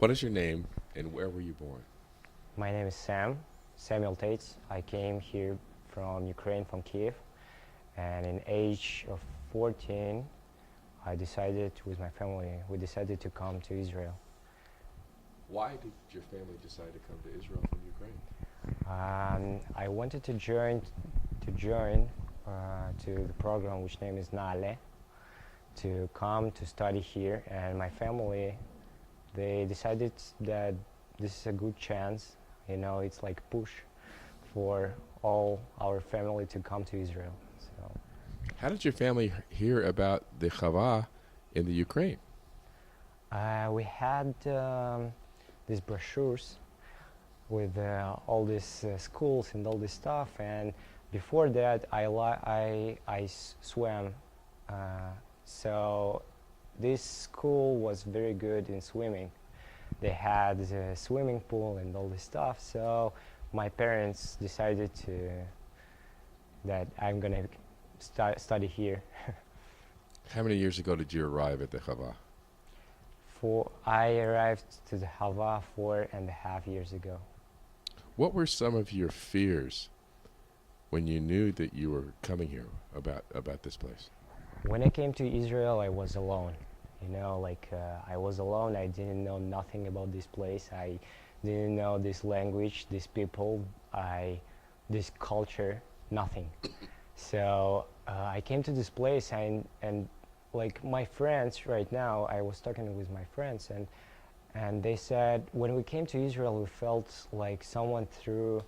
What is your name and where were you born? My name is Samuel Tayts. I came here from Ukraine, from Kiev, and in age of 14, I decided with my family, we decided to come to Israel. Why did your family decide to come to Israel from Ukraine? I wanted to join to the program which name is Nale, to come to study here, and my family, they decided that this is a good chance. You know, it's like push for all our family to come to Israel. So How did your family hear about the Chava in the Ukraine? we had these brochures with all these schools and all this stuff, and before that I swam, so this school was very good in swimming. They had a swimming pool and all this stuff, so my parents decided to that I'm gonna study here. How many years ago did you arrive at the Chava? I arrived to the Hava 4.5 years ago. What were some of your fears when you knew that you were coming here about this place? When I came to Israel, I was alone. You know, like I was alone. I didn't know nothing about this place. I didn't know this language, these people, this culture, nothing. So I came to this place, and like my friends right now, I was talking with my friends, and they said when we came to Israel, we felt like someone threw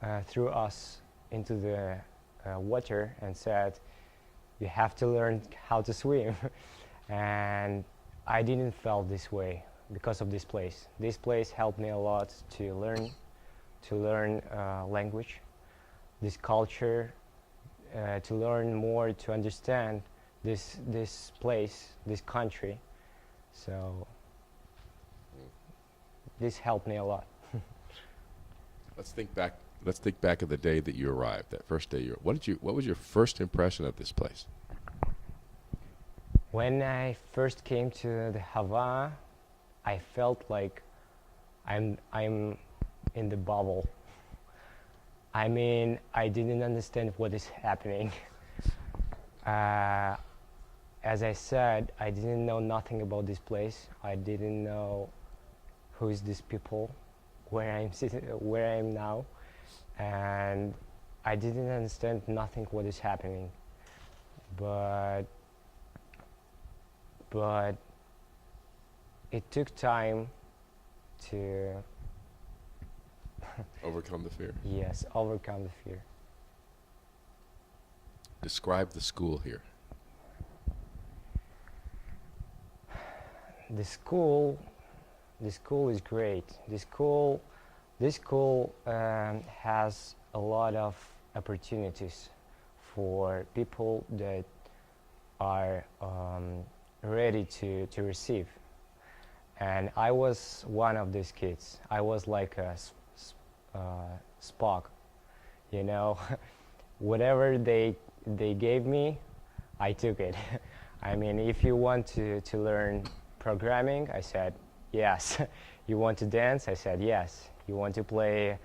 us into the water and said, "You have to learn how to swim." And I didn't feel this way because of this place. This place helped me a lot to learn language, this culture, to learn more, to understand this place, this country. So this helped me a lot. Let's think back. Let's think back of the day that you arrived. That first day What was your first impression of this place? When I first came to the Hava, I felt like I'm in the bubble. I mean, I didn't understand what is happening. As I said, I didn't know nothing about this place. I didn't know who is these people, where I'm sitting, where I am now, and I didn't understand nothing what is happening. But it took time to Overcome the fear. yes, overcome the fear. Describe the school here. The school, the school is great. The school has a lot of opportunities for people that are ready to receive. And I was one of these kids. I was like a Spock, you know. Whatever they gave me, I took it. I mean, if you want to learn programming, I said yes. You want to dance? I said yes. You want to play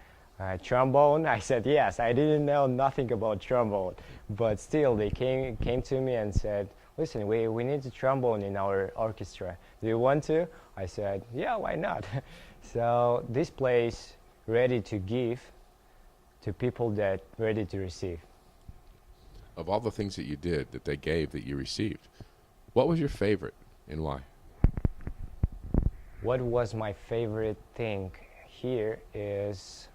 trombone? I said yes. I didn't know nothing about trombone, but still they came to me and said, listen, we need a trombone in our orchestra. Do you want to? I said, yeah, why not? So this place ready to give to people that ready to receive. Of all the things that you did, that they gave, that you received, what was your favorite and why? What was my favorite thing here is,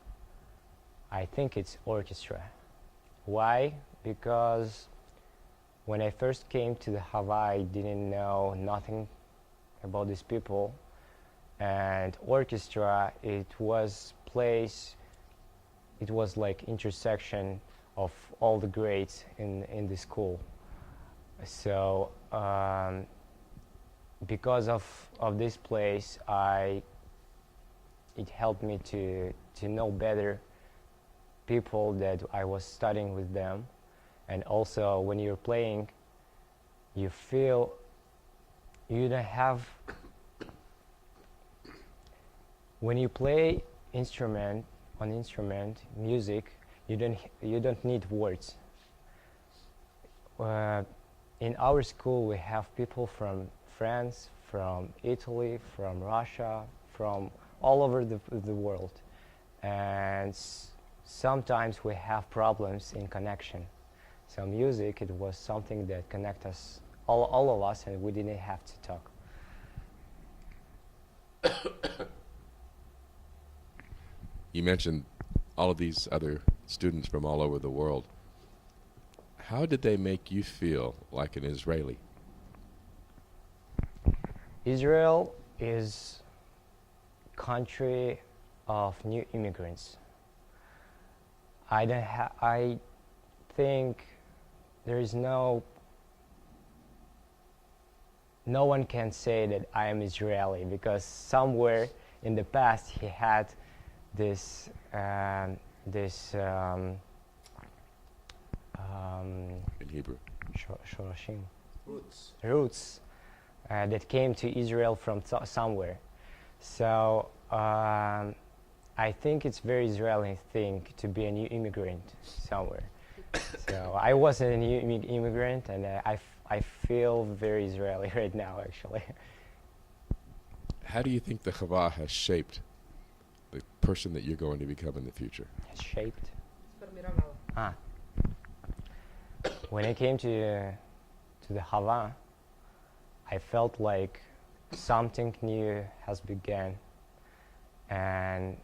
I think it's orchestra. Why? Because when I first came to the Hawaii, I didn't know nothing about these people, and orchestra, it was like intersection of all the grades in the school. So because of this place, it helped me to know better people that I was studying with them. And also when you're playing, you feel you don't have when you play instrument music, you don't need words. uh, in our school we have people from France, from Italy, from Russia, from all over the world, and sometimes we have problems in connection. So music, it was something that connect us, all of us, and we didn't have to talk. You mentioned all of these other students from all over the world. How did they make you feel like an Israeli? Israel is country of new immigrants. I think there is no one can say that I am Israeli, because somewhere in the past he had this this In Hebrew. shorashim, Roots. roots that came to Israel from somewhere. So I think it's very Israeli thing to be a new immigrant somewhere. So I was a new immigrant, and I feel very Israeli right now, actually. How do you think the Chavah has shaped the person that you're going to become in the future? It's shaped. Сформировала. Ah. When I came to the Hava, I felt like something new has begun, and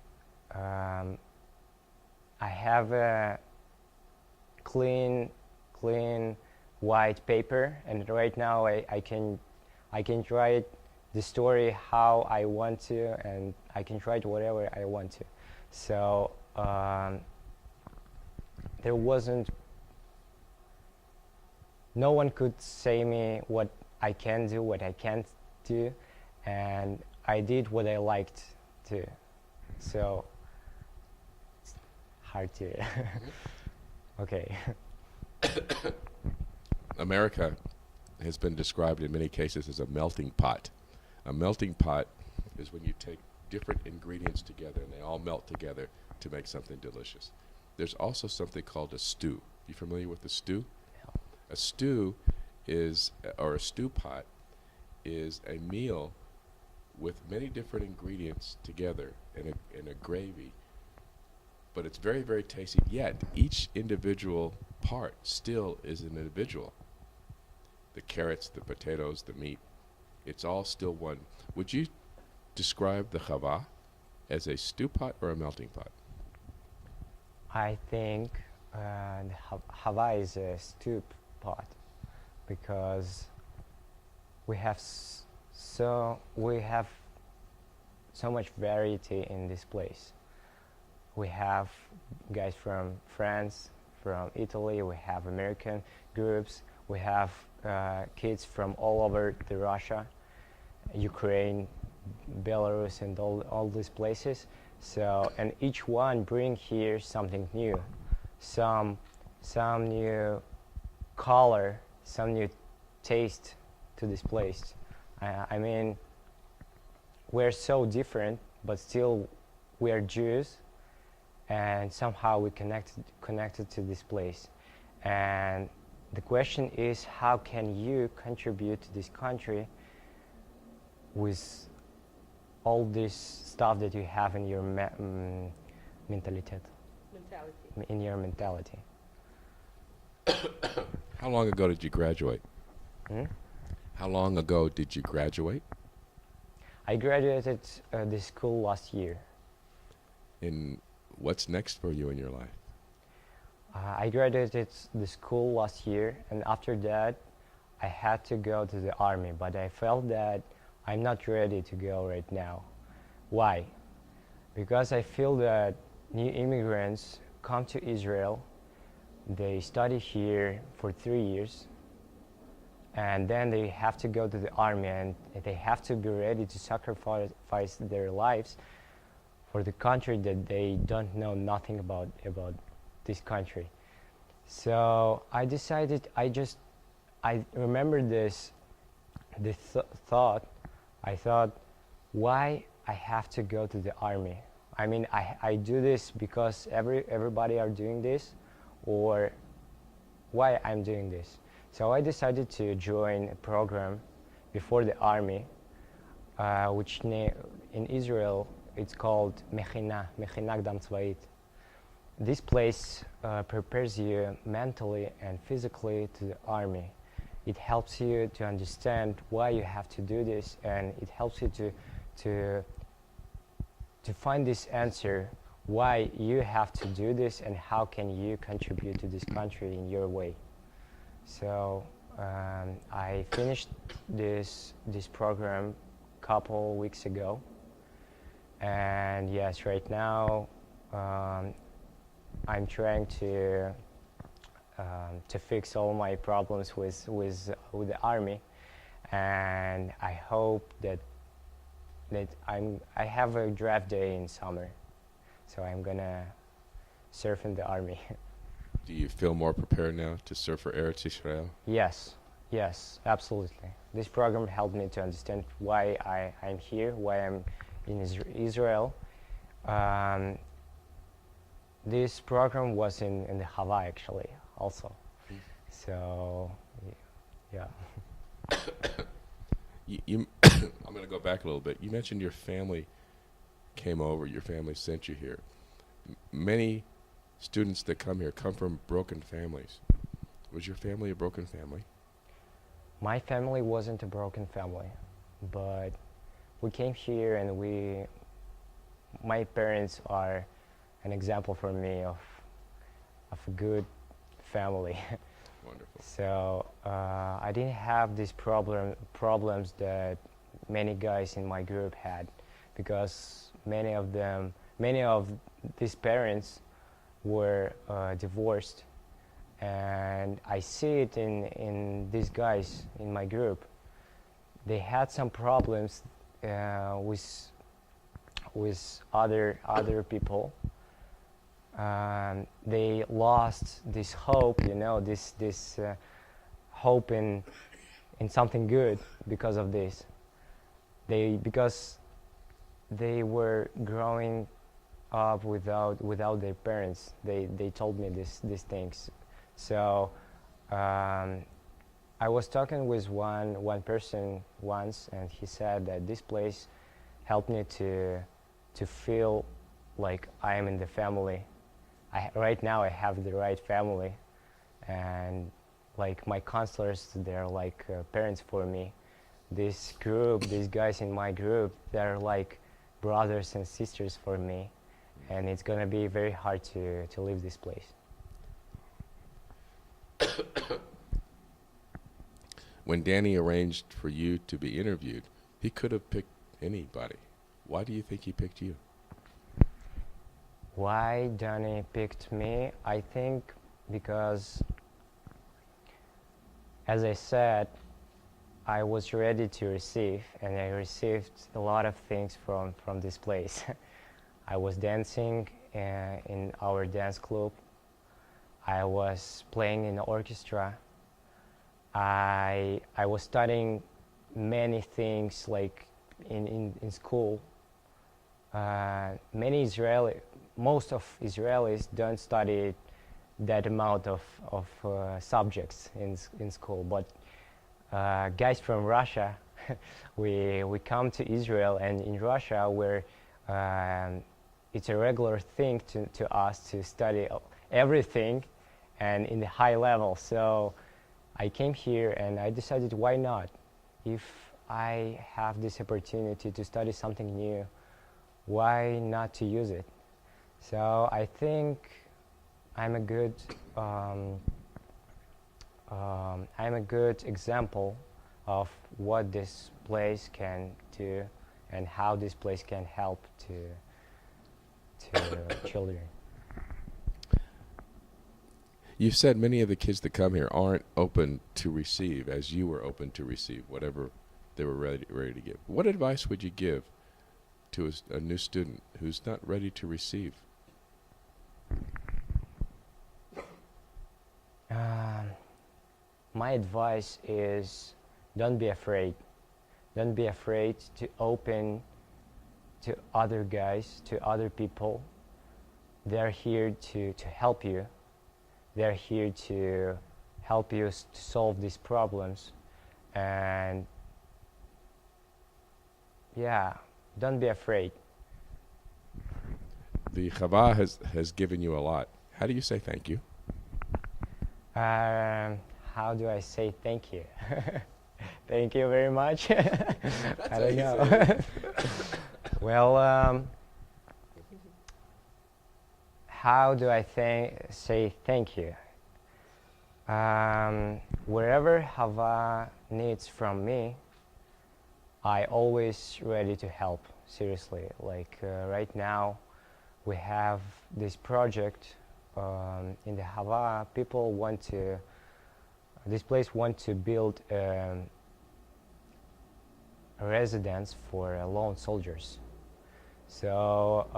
I have a clean white paper, and right now I can write the story how I want to, and I can write whatever I want to. So there wasn't, no one could say me what I can do, what I can't do, and I did what I liked to. So it's hard to okay. America has been described in many cases as a melting pot. A melting pot is when you take different ingredients together and they all melt together to make something delicious. There's also something called a stew. You familiar with a stew? A stew is, or a stew pot, is a meal with many different ingredients together in a gravy. But it's very, very tasty, yet each individual part still is an individual. The carrots, the potatoes, the meat, it's all still one. Would you describe the chavah as a stew pot or a melting pot? I think the Hava is a stew pot, because we have so much variety in this place. We have guys from France, from Italy, we have American groups, we have kids from all over the Russia, Ukraine, Belarus, and all these places. So, and each one bring here something new, some new color, some new taste to this place. I mean, we're so different, but still we are Jews, and somehow we connected to this place. And the question is, how can you contribute to this country with all this stuff that you have in your mentality? In your mentality. How long ago did you graduate? Hmm? How long ago did you graduate? I graduated the school last year. And what's next for you in your life? I graduated the school last year, and after that I had to go to the army, but I felt that I'm not ready to go right now. Why? Because I feel that new immigrants come to Israel, they study here for 3 years, and then they have to go to the army, and they have to be ready to sacrifice their lives for the country that they don't know nothing about this country. So I decided, I remember this thought. I thought, why I have to go to the army. I mean, I do this because everybody are doing this, or why I'm doing this. So I decided to join a program before the army, in Israel it's called Mechina Gdam Tzvait. This place prepares you mentally and physically to the army. It helps you to understand why you have to do this, and it helps you to find this answer why you have to do this and how can you contribute to this country in your way. So I finished this program couple weeks ago, and yes, right now I'm trying to fix all my problems with the army, and I hope that I have a draft day in summer, so I'm gonna serve in the army. Do you feel more prepared now to serve for Eretz Israel? Yes, absolutely. This program helped me to understand why I'm here, why I'm in Israel. This program was in the Hava actually also. So, yeah. I'm going to go back a little bit. You mentioned your family came over, your family sent you here. Many students that come here come from broken families. Was your family a broken family? My family wasn't a broken family, but we came here and my parents are an example for me of a good family. Wonderful. So I didn't have these problems that many guys in my group had, because many of these parents were divorced, and I see it in these guys in my group. They had some problems with other people. They lost this hope, this hope in something good because of this. Because they were growing up without their parents. They told me these things. So I was talking with one person once, and he said that this place helped me to feel like I am in the family. Right now I have the right family, and like my counselors, they're like parents for me. This group, these guys in my group, they're like brothers and sisters for me, and it's gonna be very hard to leave this place. When Danny arranged for you to be interviewed, he could have picked anybody. Why do you think he picked you? Why Danny picked me? I think because, as I said, I was ready to receive, and I received a lot of things from this place. I was dancing in our dance club. I was playing in the orchestra. I was studying many things like in school. Most of Israelis don't study that amount of subjects in school, but guys from Russia, we come to Israel, and in Russia, where it's a regular thing to us to study everything and in the high level. So I came here and I decided, why not? If I have this opportunity to study something new, why not to use it? So I think I'm a good example of what this place can do and how this place can help to children. You've said many of the kids that come here aren't open to receive as you were open to receive whatever they were ready to give. What advice would you give to a new student who's not ready to receive? My advice is, don't be afraid. Don't be afraid to open to other guys, to other people. They're here to help you. They're here to help you to solve these problems. And yeah, don't be afraid. The Chavah has given you a lot. How do you say thank you? How do I say thank you? Thank you very much. I don't know. Well, how do I say thank you? Wherever Hava needs from me, I always ready to help. Seriously, like right now, we have this project in the Hava. People want to. This place want to build a residence for lone soldiers. So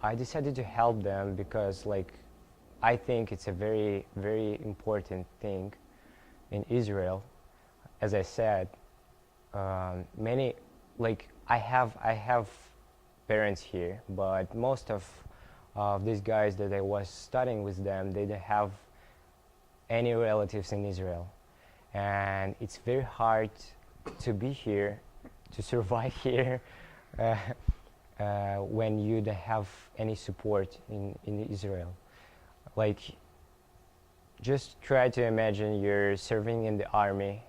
I decided to help them because, like, I think it's a very, very important thing in Israel. As I said, many, like, I have parents here, but most of these guys that I was studying with them, they didn't have any relatives in Israel, and it's very hard to be here, to survive here, when you don't have any support in Israel. Like, just try to imagine you're serving in the army,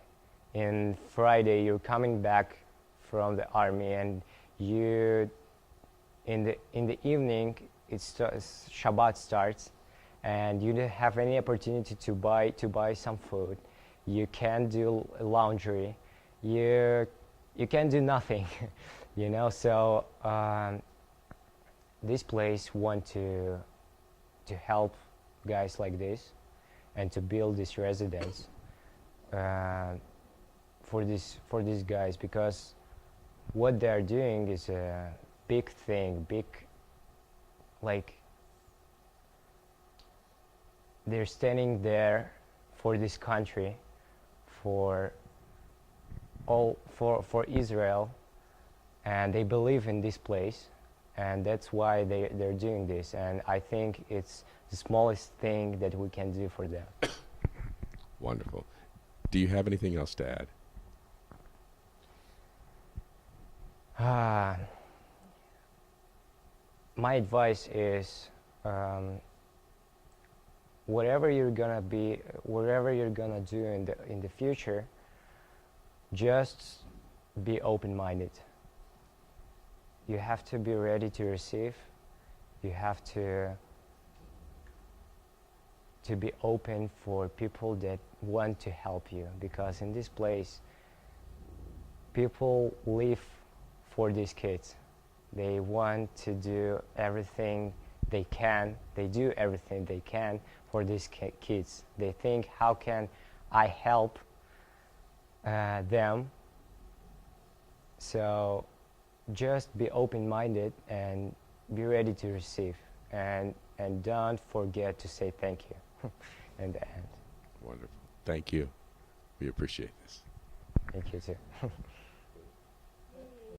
and Friday you're coming back from the army, and you in the evening Shabbat starts, and you don't have any opportunity to buy some food. You can't do laundry. You can't do nothing. You know. So this place want to help guys like this, and to build this residence for these guys, because what they are doing is a big thing, like, they're standing there for this country, for Israel, and they believe in this place, and that's why they're doing this. And I think it's the smallest thing that we can do for them. Wonderful. Do you have anything else to add? My advice is, whatever you're gonna do in the future, just be open-minded. You have to be ready to receive. You have to be open for people that want to help you, because in this place, people live for these kids. They want to do everything they can. They do everything they can for these kids. They think, how can I help them? So just be open-minded and be ready to receive, and don't forget to say thank you in the end. Wonderful. Thank you. We appreciate this. Thank you too.